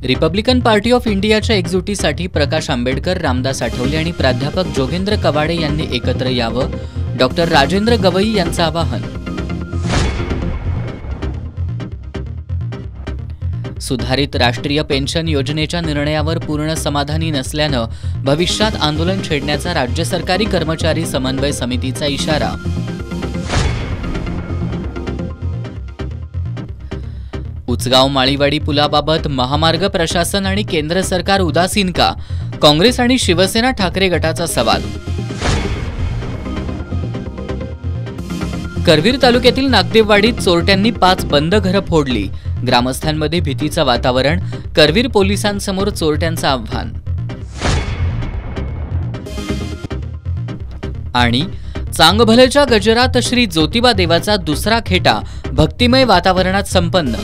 Republican party of इंडियाच्या एकजुटीसाठी प्रकाश आंबेडकर, रामदास आठवले आणि प्राध्यापक जोगेंद्र कवाडे यांनी एकत्र यावं, डॉक्टर राजेंद्र गवई यांचं आवाहन. सुधारित राष्ट्रीय पेन्शन योजनेच्या निर्णयावर पूर्ण समाधानी नसल्यानं भविष्यात आंदोलन छेडण्याचा राज्य सरकारी कर्मचारी समन्वय समितीचा इशारा. उचगाव माळीवाडी पुलाबाबत महामार्ग प्रशासन आणि केंद्र सरकार उदासीन का? काँग्रेस आणि शिवसेना ठाकरे गटाचा सवाल. करवीर तालुक्यातील नागदेववाडीत चोरट्यांनी 5 बंद घरं फोडली. ग्रामस्थांमध्ये भीतीचं वातावरण. करवीर पोलिसांसमोर चोरट्यांचं आव्हान. आणि चांगभलच्या गजरात श्री ज्योतिबा देवाचा दुसरा खेटा भक्तिमय वातावरणात संपन्न.